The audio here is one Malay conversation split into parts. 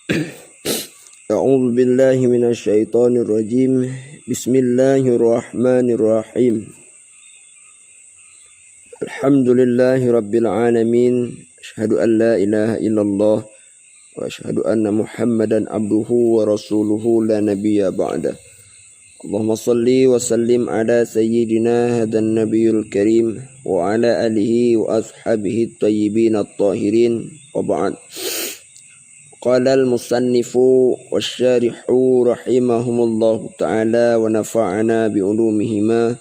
A'udzu billahi minasyaitonir rajim. Bismillahirrahmanirrahim. Alhamdulillahi rabbil alamin. Asyhadu an la ilaha illallah wa asyhadu anna Muhammadan abduhu wa rasuluhu la nabiyya ba'da. Allahumma salli wa sallim ala sayyidina hadan nabiyul karim wa ala alihi wa ashabihi at-tayyibin at-tahirin wa ba'd. Qala al-musannifu wasyarihu rahimahumullahu ta'ala wa nafa'ana bi'ulumihima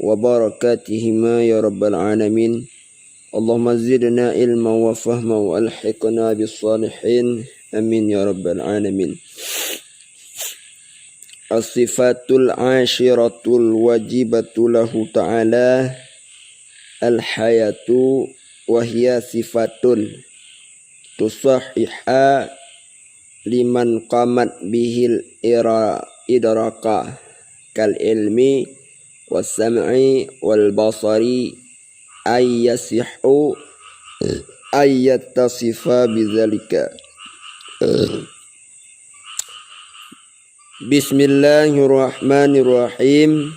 wa barakatihima ya rabbal alamin. Allahumma zidna ilma wa fahma wa alhiqna bis salihin. Amin ya rabbal alamin. As-sifatul ashiratul wajibatu lahu ta'ala al-hayatu wa hiya sifatun tusahiha liman qamat bihil idraka kal ilmi was sam'i wal basari ayyasihu ayyattasifa bidzalika. Bismillahirrahmanirrahim.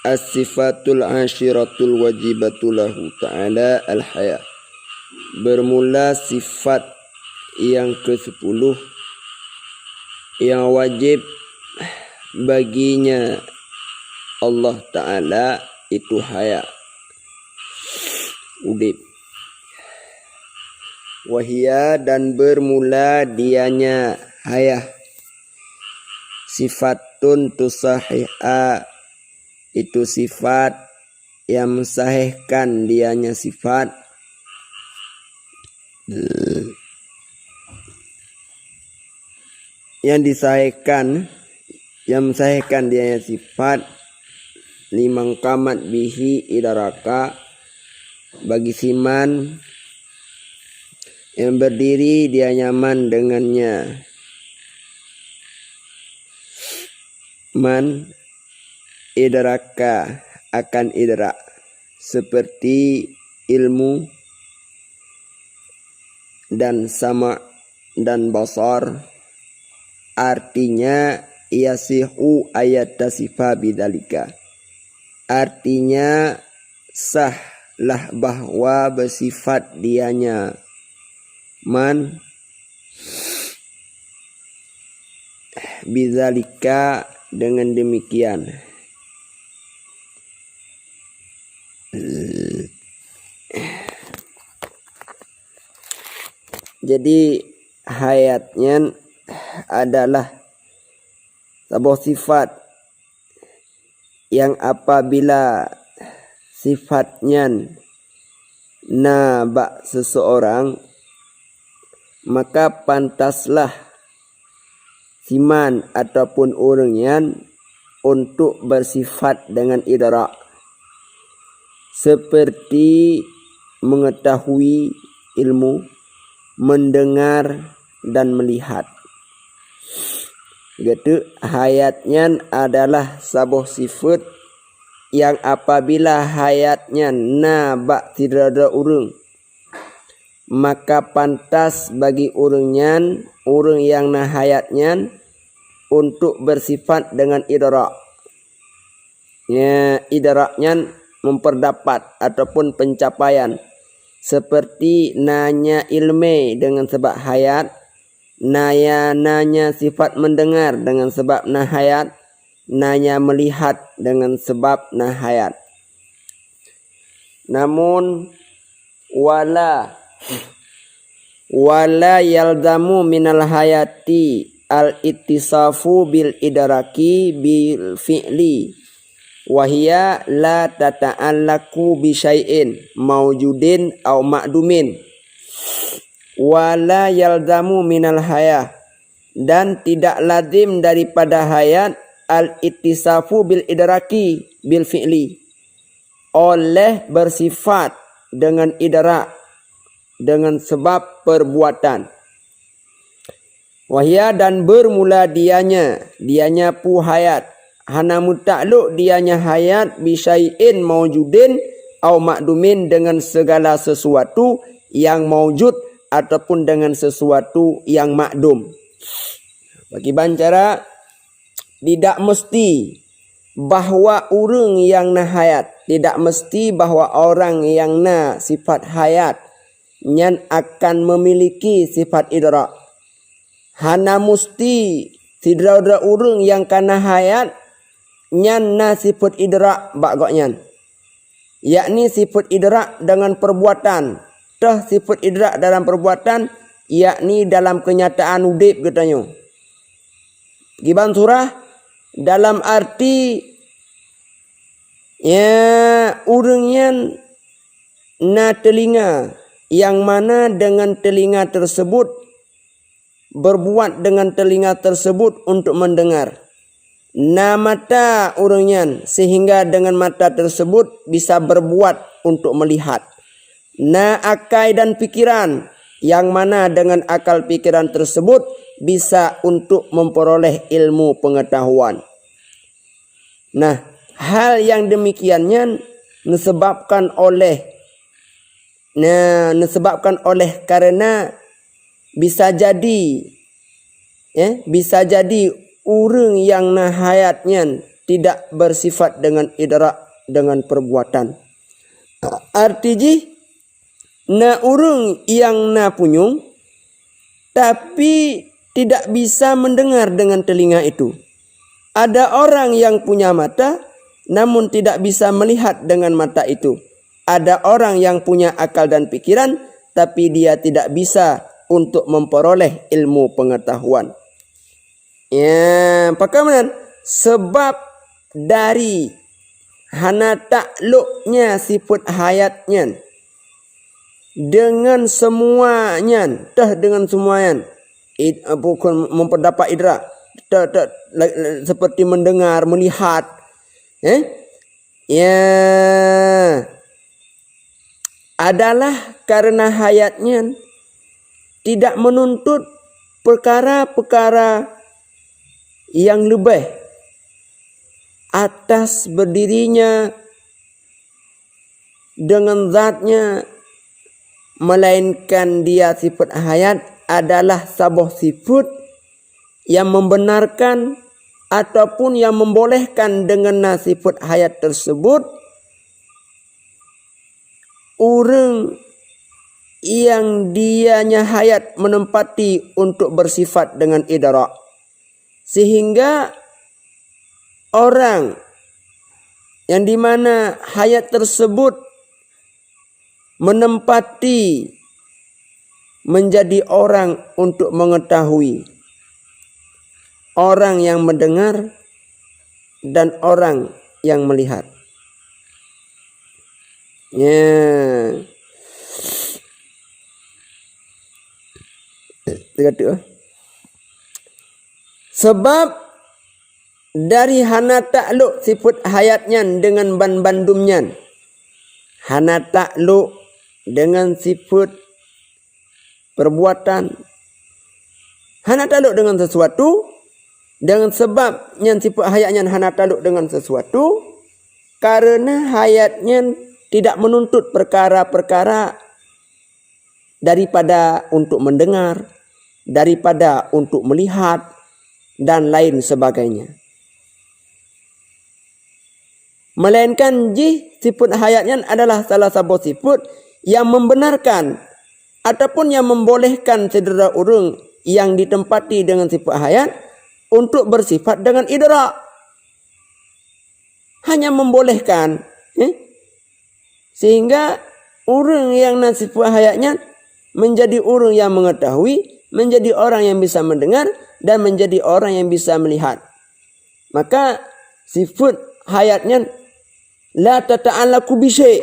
As-sifatul ashiratul wajibatu lahu ta'ala al-haya. Bermula sifat yang ke-10 yang wajib baginya Allah Ta'ala itu haya, udip. Wahia, dan bermula dianya haya. Sifatun tusahiha, itu sifat yang mensahihkan dianya sifat. Yang disahihkan, yang mensahihkan dianya sifat liman qamat bihi idaraka, bagi siman yang berdiri dia nyaman dengannya. Man idraka, akan idrak, seperti ilmu dan sama dan basar. Artinya yasihu ayat tasifa bidzalika, artinya sahlah bahwa bersifat dianya man bidzalika, dengan demikian. Jadi hayatnya adalah sebuah sifat yang apabila sifatnya nabak seseorang, maka pantaslah siman ataupun orangnya untuk bersifat dengan idrak, seperti mengetahui ilmu, mendengar dan melihat. Gitu, hayatnya adalah sebuah sifat yang apabila hayatnya nabak tidak ada urang, maka pantas bagi orangnya, orang yang nah hayatnya, untuk bersifat dengan idrak. Ya, idraknya memperdapat ataupun pencapaian, seperti nanya ilmu dengan sebab hayat, nanya sifat mendengar dengan sebab nah hayat, nanya melihat dengan sebab nah hayat. Namun wala yalzamu minal hayati al-ittisafu bil idraki bil fi'li wahia la tata'allaku bi syai'in mawjudin aw ma'dumin. Wala yalzamu minal hayah, dan tidak lazim daripada hayat al-ittisafu bil idraki bil fi'li, oleh bersifat dengan idrak dengan sebab perbuatan. Wahia, dan bermula dianya pu hayat, hana mutakluk dianya hayat bisyai'in mawjudin au makdumin, dengan segala sesuatu yang mawjud ataupun dengan sesuatu yang makdum. Bagi bancara tidak mesti bahawa orang yang na hayat, tidak mesti bahawa orang yang na sifat hayat nyan akan memiliki sifat idrak. Hana musti sidra-dra orang yang kana hayat nyan na sifat idrak bagak nyan. Yakni sifat idrak dengan perbuatan. Tah sifat idrak dalam perbuatan yakni dalam kenyataan udip katanya. Giban surah dalam arti ya orang yang na telinga yang mana dengan telinga tersebut berbuat dengan telinga tersebut untuk mendengar. Na mata orangnya sehingga dengan mata tersebut bisa berbuat untuk melihat. Na akal dan pikiran yang mana dengan akal pikiran tersebut bisa untuk memperoleh ilmu pengetahuan. Nah, hal yang demikiannya disebabkan oleh karena bisa jadi orang yang na hayatnya tidak bersifat dengan idrak dengan perbuatan. Artinya na orang yang na punyung tapi tidak bisa mendengar dengan telinga itu. Ada orang yang punya mata namun tidak bisa melihat dengan mata itu. Ada orang yang punya akal dan pikiran tapi dia tidak bisa untuk memperoleh ilmu pengetahuan. Ya, bagaimana? Sebab dari hana takluknya sifat hayatnya dengan semuanya, dengan semuanya, bukan memperdapat idrak, seperti mendengar, melihat, ya, adalah karena hayatnya tidak menuntut perkara-perkara yang lebih atas berdirinya dengan zatnya, melainkan dia sifat hayat adalah sebuah sifat yang membenarkan ataupun yang membolehkan dengan sifat hayat tersebut orang yang dianya hayat menempati untuk bersifat dengan idrak. Sehingga orang yang dimana hayat tersebut menempati menjadi orang untuk mengetahui, orang yang mendengar dan orang yang melihat. Ya. Sebab dari hana takluk sifat hayatnya dengan bandumnya, hana takluk dengan sifat perbuatan, hana takluk dengan sesuatu, dengan sebabnya sifat hayatnya hana takluk dengan sesuatu, karena hayatnya tidak menuntut perkara-perkara daripada untuk mendengar, daripada untuk melihat, dan lain sebagainya. Melainkan sifat hayatnya adalah salah satu sifat yang membenarkan ataupun yang membolehkan saudara orang yang ditempati dengan sifat hayat untuk bersifat dengan idrak. Hanya membolehkan. Sehingga orang yang sifat hayatnya menjadi orang yang mengetahui, menjadi orang yang bisa mendengar, dan menjadi orang yang bisa melihat. Maka sifat hayatnya la tata'allaqu bi syai'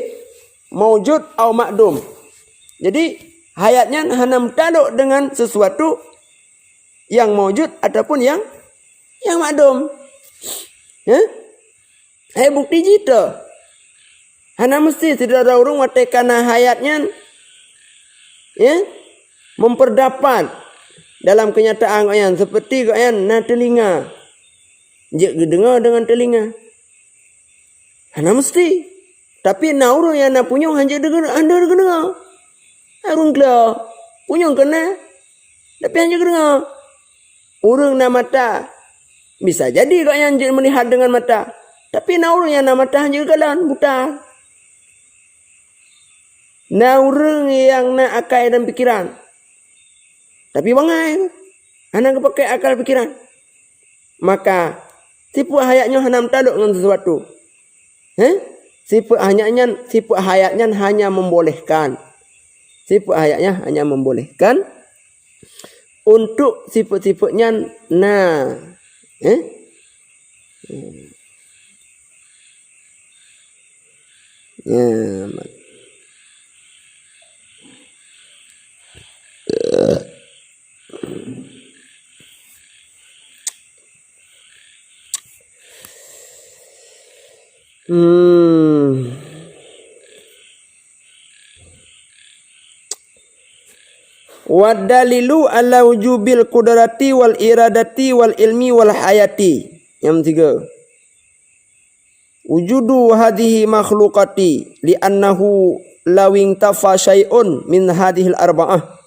maujud atau makdum. Jadi hayatnya hanya mentaluk dengan sesuatu yang maujud ataupun yang makdum. Bukti jita. Hanya mesti tidak ada orang watekana hayatnya memperdapat dalam kenyataan kalian seperti kalian na telinga. Jek dengar dengan telinga. Hana mesti. Tapi na orang yang na punya hanya dengar, anda dengar. Arung kela. punyong kena. Tapi hanya dengar. Urang na mata. Bisa jadi kau yang melihat dengan mata. Tapi na urang yang na mata hanya galan buta. Na urang yang na akal dan pikiran. Tapi bangai. Anak pakai akal pikiran. Maka sifat hayatnya hanam taluk dengan sesuatu. Sifat hayatnya hanya membolehkan. Sifat hayatnya hanya membolehkan. Untuk sifat-sifatnya wa dalilu ala wujubil qudrati wal iradati wal ilmi wal hayati. Yang ketiga, wujudu hadhihi makhluqati li'annahu lawing tafa syai'un min hadhil arba'ah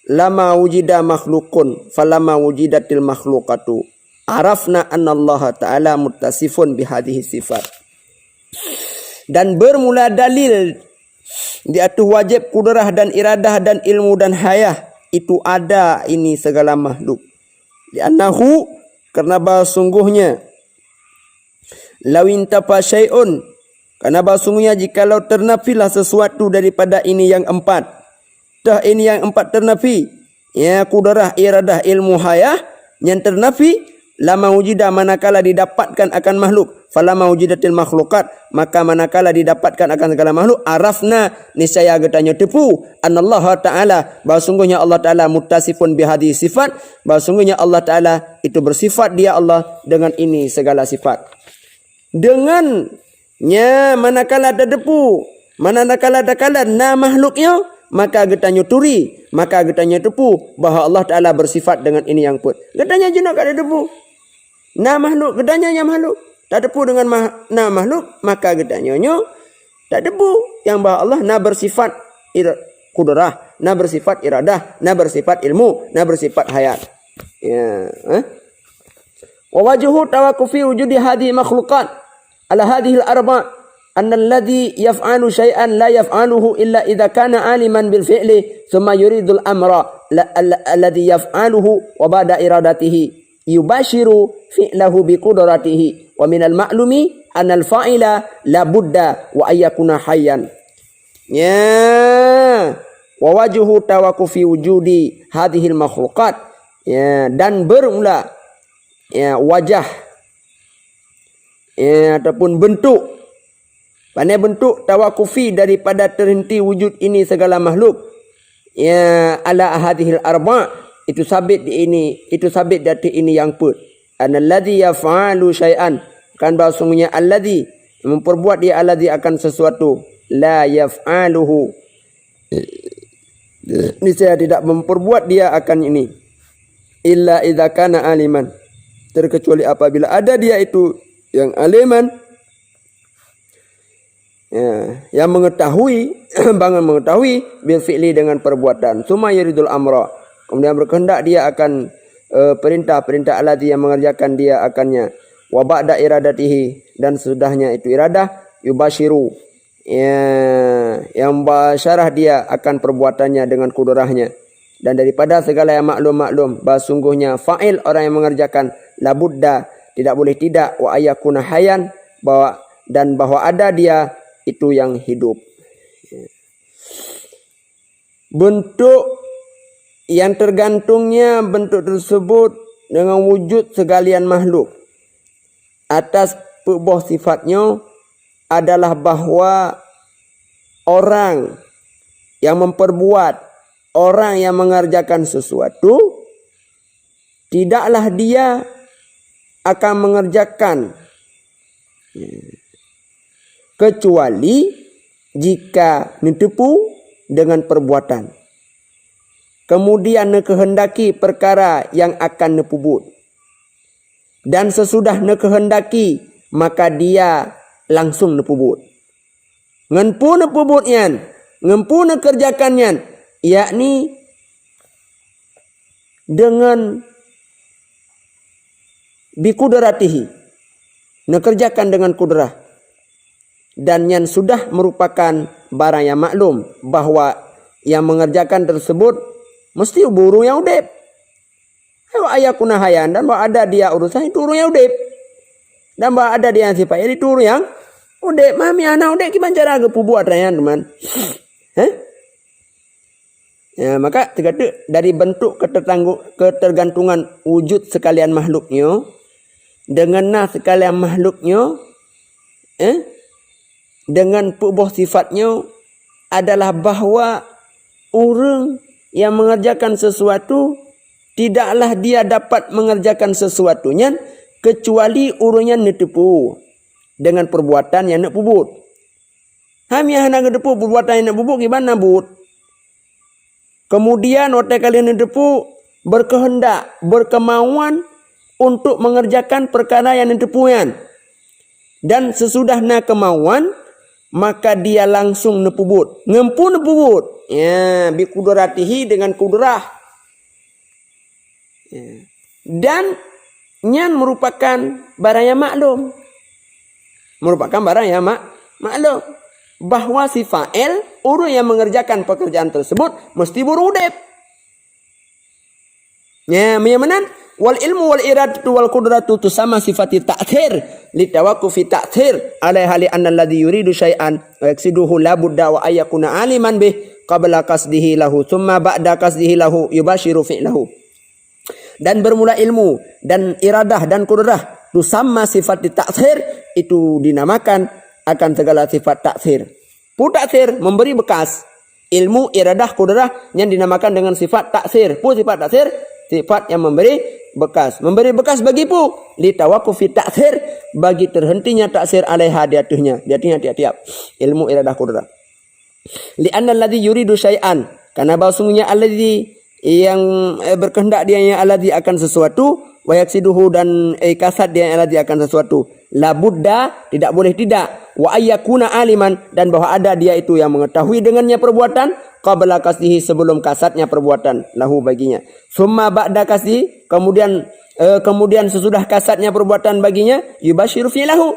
lama wujida makhlukun falama wujidatil makhluqatu arafna anna Allah ta'ala muttasifun bihadhihi sifat. Dan bermula dalil di atas wajib kudrah dan iradah dan ilmu dan hayah itu ada ini segala makhluk. Li'annahu karena sungguhnya lawin tafa syai'un karena sungguhnya jikalau ternafilah sesuatu daripada ini yang empat. Dah ini yang empat ternafi. Ya kudrah, iradah, ilmu, hayah yang ternafi lama wujida manakala didapatkan akan makhluk. Falama wujidatil makhlukat maka manakala didapatkan akan segala makhluk arafna niscaya getanya tepu anallahu ta'ala bahawa sungguhnya Allah Ta'ala muttasifun bihadhi sifat bahawa sungguhnya Allah Ta'ala itu bersifat dia Allah dengan ini segala sifat. Dengannya manakala ada depu manakala ada kala na makhluknya maka getanya turi maka getanya tepu bahawa Allah Ta'ala bersifat dengan ini yang pun. Getanya jenak ada depu na makhluk getanya yang makhluk tak depu dengan na makhluk maka gedanya tak depu yang bahawa Allah na bersifat kudrah, na bersifat iradah, na bersifat ilmu, na bersifat hayat. Ya, wa wajhu tawaqqufi wujudi hadhihi makhluqat ala hadhihi al-arba' anna alladhi yaf'alu shay'an la yaf'aluhu illa idza kana aliman bil fi'li thumma yuridul amra alladhi yaf'aluhu wa ba'da iradatihi yubashiru fi'lahu bi qudratihi wa minal ma'lumi anal fa'ila la budda wa ayyakuna hayyan. Ya, wa wajhu tawaqqufi wujudi hadhil makhluqat. Ya, dan bermula ya wajah ya ataupun bentuk pandai bentuk tawaqqufi daripada terhenti wujud ini segala makhluk ya ala hadhil arba' itu sabit di ini itu sabit dari ini yang put analladzi yaf'alu syai'an kan bahasanya alladzi memperbuat dia alladzi akan sesuatu la yaf'aluhu niscaya tidak memperbuat dia akan ini illa idza kana aliman terkecuali apabila ada dia itu yang aliman ya, yang mengetahui bangun mengetahui bil fi'li dengan perbuatan summa yuridul amra kemudian berkehendak dia akan perintah-perintah alladzi yang mengerjakan dia akannya wa ba'da iradatihi dan sudahnya itu iradah yubashiru ya, yang basyarah dia akan perbuatannya dengan kudrahnya dan daripada segala yang maklum sungguhnya fa'il orang yang mengerjakan labudda tidak boleh tidak wa ayakuna hayyan bahwa ada dia itu yang hidup. Bentuk yang tergantungnya bentuk tersebut dengan wujud segalian makhluk atas sebuah sifatnya adalah bahawa orang yang memperbuat, orang yang mengerjakan sesuatu tidaklah dia akan mengerjakan kecuali jika ditipu dengan perbuatan. Kemudian kehendaki perkara yang akan nepubut. Dan sesudah kehendaki maka dia langsung nepubut. Ngenpu nepubutnya, ngempu kerjakannya, yakni dengan bikudratihi, nekerjakan dengan kudrah, dan yang sudah merupakan barang yang maklum bahwa yang mengerjakan tersebut mesti burung yang udip. Ayah kunahayan, dan bahwa ada dia urusan itu urung yang udip, dan bahwa ada dia yang sifatnya itu urung yang udip. Mami anak udip gimana cara buat rayan teman? Ya, maka terkata dari bentuk ketergantungan wujud sekalian makhluknya dengan nas sekalian makhluknya, dengan pubuh sifatnya adalah bahawa orang yang mengerjakan sesuatu tidaklah dia dapat mengerjakan sesuatunya kecuali orangnya netepu dengan perbuatan yang nak pubut. Kami yang nak depu perbuatan yang nak pubut gimana but? Kemudian otak kalian netepu berkehendak, berkemauan untuk mengerjakan perkara yang netepuan. Dan sesudah nak kemauan, maka dia langsung nepubut. Ngempu nepubut. Ya, bi kudratihi dengan kudrah. Ya. Dan nyan merupakan barang yang maklum. Merupakan barang yang maklum. Bahawa si fa'il, orang yang mengerjakan pekerjaan tersebut, mesti berudip. Ya, menyamanan. Wal ilmu wal iradatu wal qudratu tusama sifati ta'thir litawaqqufi ta'thir alaiha li anna alladhi yuridu syai'an wa yaksiduhu la budda wa ayyakuna aliman bih qabla qasdihi lahu thumma ba'da qasdihi lahu yubashiru fi'lahu. Dan bermula ilmu dan iradah dan qudrah tusama sifati ta'thir, itu dinamakan akan segala sifat ta'thir. Pu ta'thir memberi bekas, ilmu iradah qudrah yang dinamakan dengan sifat ta'thir. Pu sifat ta'thir, sifat yang memberi bekas. Memberi bekas bagi pu li tawaqqufi ta'thir, bagi terhentinya ta'thir alaiha di atasnya. Di atasnya tiap-tiap ilmu iradah qudrah. Li anna alladhi yuridu syai'an, karena bahasanya alladhi yang berkehendak dia yang alladhi akan sesuatu, wa yaksiduhu dan kasad dia yang alladhi akan sesuatu. La budda, tidak boleh tidak, wa ayyakuna aliman, dan bahwa ada dia itu yang mengetahui dengannya perbuatan, qabla kasdihi, sebelum kasatnya perbuatan, lahu baginya. Summa ba'da kasdihi, kemudian sesudah kasatnya perbuatan baginya, yubashiru fi'lahu.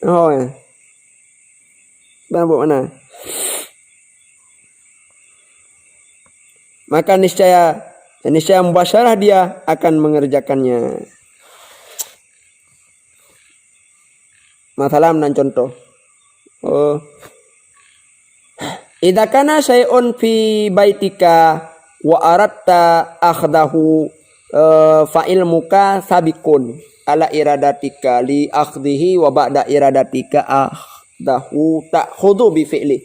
Oh ya. Buat mana? Maka niscaya mubasyarah dia akan mengerjakannya. Masalah dan contoh. Idza kana syai'un fi baitika wa aratta akhdahu fa ilmuka sabiqun ala iradatika li akhdhihi wa ba'da iradatika akhdahu ta'khudhu bi fi'li.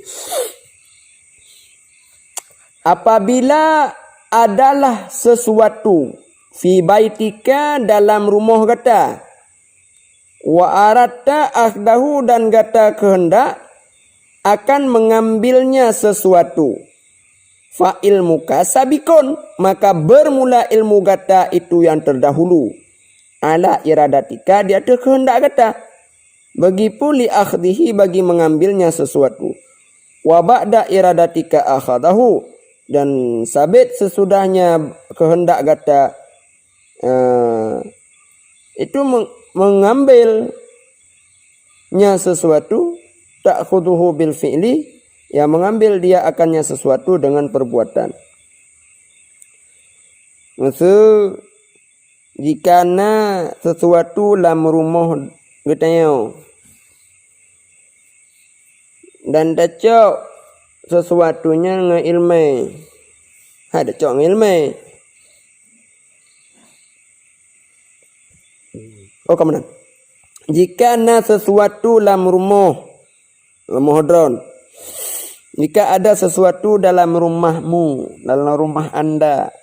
Apabila adalah sesuatu fi baitika dalam rumah kata, wa aratta akhdahu dan kata kehendak akan mengambilnya sesuatu, fa ilmuka sabikun, maka bermula ilmu kata itu yang terdahulu, ala iradatika di atas kehendak kata, bagi puli akhdihi bagi mengambilnya sesuatu, wa ba'da iradatika akhadahu, dan sabit sesudahnya kehendak kata itu mengambilnya sesuatu, ta'khuduhu bil fi'li, yang mengambil dia akannya sesuatu dengan perbuatan. Maksud jika sesuatu dalam rumah getanya dan dacok sesuatunya ngeilmai, ada cok ngilmai. Oh kemudian, jika sesuatu dalam rumah hadron, jika ada sesuatu dalam rumahmu, dalam rumah anda,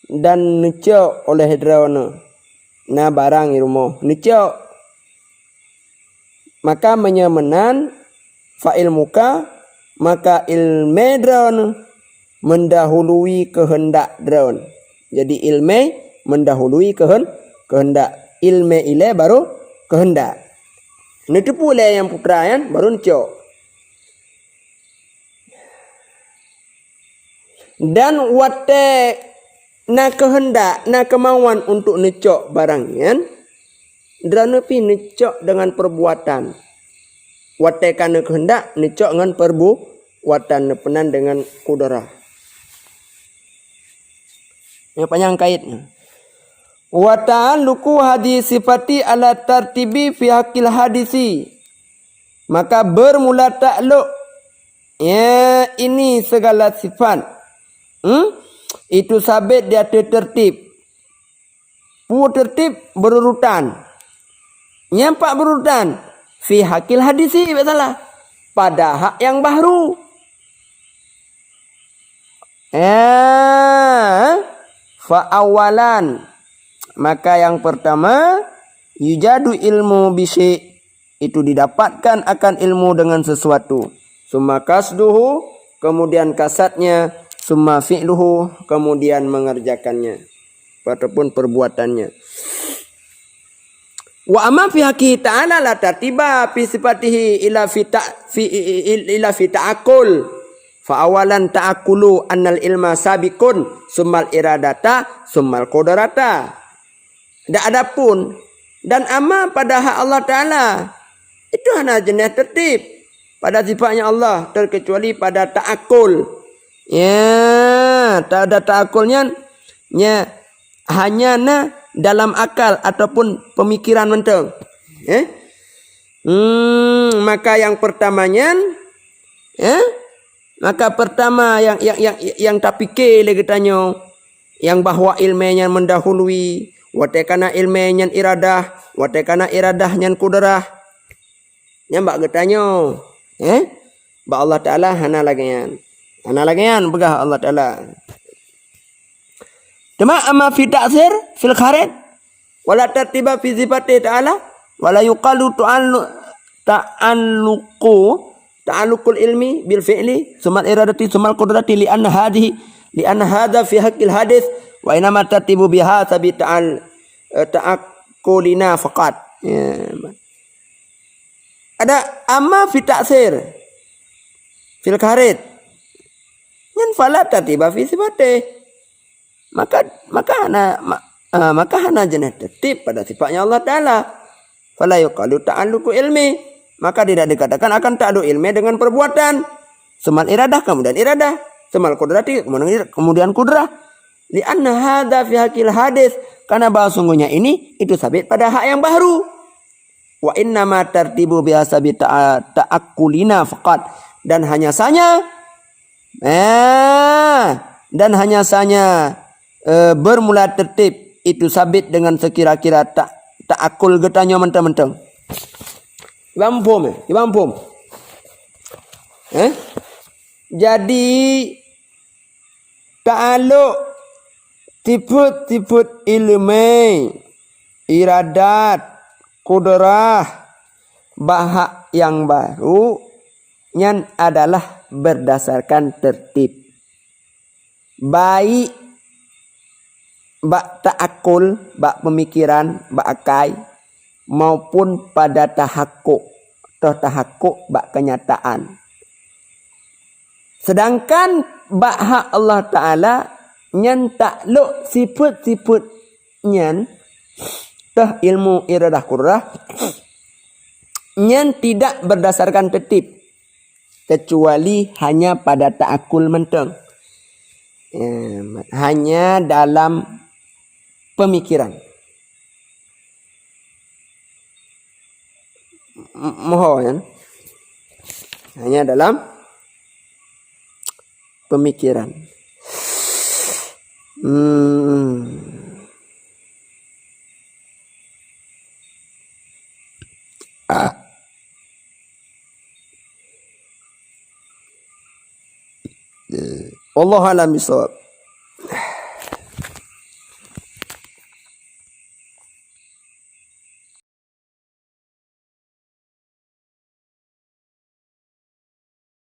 dan necok oleh hadron, na barang di rumah necok, maka menyamanan fa'il muka, maka ilme drone mendahului kehendak drone. Jadi ilme mendahului kehendak. Ilme ile baru kehendak. Ini tu pula yang putra kan baru ncok. Dan wate na kehendak, na kemauan untuk necok barangnya, drana pi necok dengan perbuatan. Wate kana kehendak necok dengan perbuatan, nepenan dengan kudrah. Yang panjang kaitnya. Wa ta'alluqu hadis sifati ala tartibi fi haqqil hadisi. Maka bermula takluk ya ini segala sifat. Itu sabit dia tertib. Tertib berurutan. Nyampak berurutan. Fi haqqil hadisi, salah. Pada hak yang baru. Fa awalan. Maka yang pertama, yujadu ilmu bisi, itu didapatkan akan ilmu dengan sesuatu. Summa kasduhu, kemudian kasatnya. Summa fi'luhu, kemudian mengerjakannya ataupun perbuatannya. Wa amma fi haqqi ta'ala la tartiba fi sifatihi ila fi ta'akkul. Fa awalan ta'akkulu annal ilma sabiqun summal iradata summal qudrata. Adapun dan amma pada hak Allah Ta'ala itu hanya jenis tertib pada sifatnya Allah, terkecuali pada ta'akkul. Ya, tak ada ta'akulnya hanya dalam akal ataupun pemikiran menteng. Maka yang pertamanya maka pertama yang tak fikir lagi tanya, yang bahwa ilmunya mendahului, watekana ilmunya iradah, watekana iradahnya kudrah. Nyambak getanya. Ba Allah Ta'ala hana lagian. Analagian begah Allah Ta'ala. Cuma amma fi ta'sir fil kharid wala tartiba fi sifati ta'ala wala yuqalu ta'alluqul ilmi bil fi'li sumal iradati sumal qudrati li anna hadha fi haqqil hadis wa inama tartibu biha sabi ta'aqulina faqat. Ada amma fi ta'sir fil kharid yang fala tertiba fi sifate, maka hana jenis tertib pada sifatnya Allah Ta'ala. Fala yuqalu ta'alluqu ilmi, maka tidak dikatakan akan ta'alluq ilmi dengan perbuatan. Semal iradah kemudian iradah, semal qudrati kemudian kudrah. Li anna hadza fi haqqil hadis, karena bahwa sungguhnya ini itu sabit pada hak yang baru. Wa inna ma tartibu bi hasabi ta'akkulina faqat, dan hanya saja bermula tertib itu sabit dengan sekira-kira ta'akul getanya mentang-mentang. Ibam pom. Jadi ta'aluk tiput ilmu, iradat, kudrah, bahak yang baru yang adalah berdasarkan tertib. Baik bak ta'akul, bak pemikiran, bak akai, maupun pada tahakkuk bak kenyataan. Sedangkan bak hak Allah Ta'ala yang takluk sifat-sifat yang ilmu iradah qurrah yang tidak berdasarkan tertib, kecuali hanya pada ta'akul menteng. Hanya dalam pemikiran. Mohon. Hanya dalam pemikiran. Wallahu a'lam bishawab.